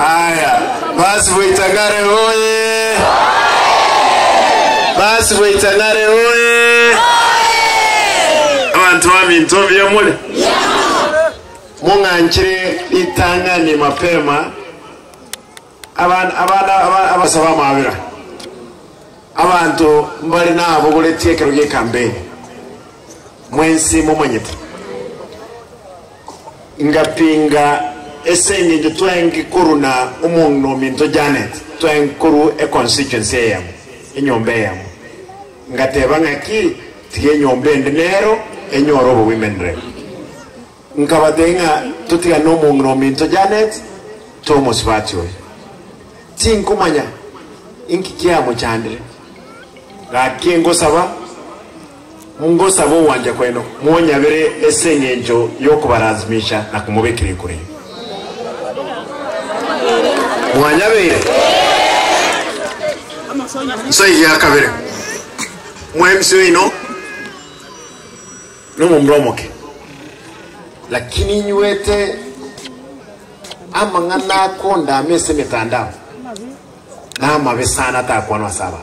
Aya, basi Bwitangare hoye. Basi Bwitangare hoye. Abantu baminto byamule. Munganchire itangani mapema. Abana abasaba mabira. Abantu mbali nabo kuletekero ge campaign. Mwensi mumanyete. Ngapinga esenye nje twengi kuruna umuntu minto Janet twengi kuru e constituency yamu inyombe yamu ngateba ngaki tiye nyombe ndero enyoro women rep nkabadenga tutiga no umuntu minto Janet Thomas Batyo tinkumanya inkikia mu chandire gakingo saba mungo sabo wanje kweno mwonyabere esenye njo yokubarazimisha na kumubekire kure mwanyabere so ya kabere mwemsi ino no mumromoke lakini nywete amangana konda mese mitandao na mabesana ta kwa no saba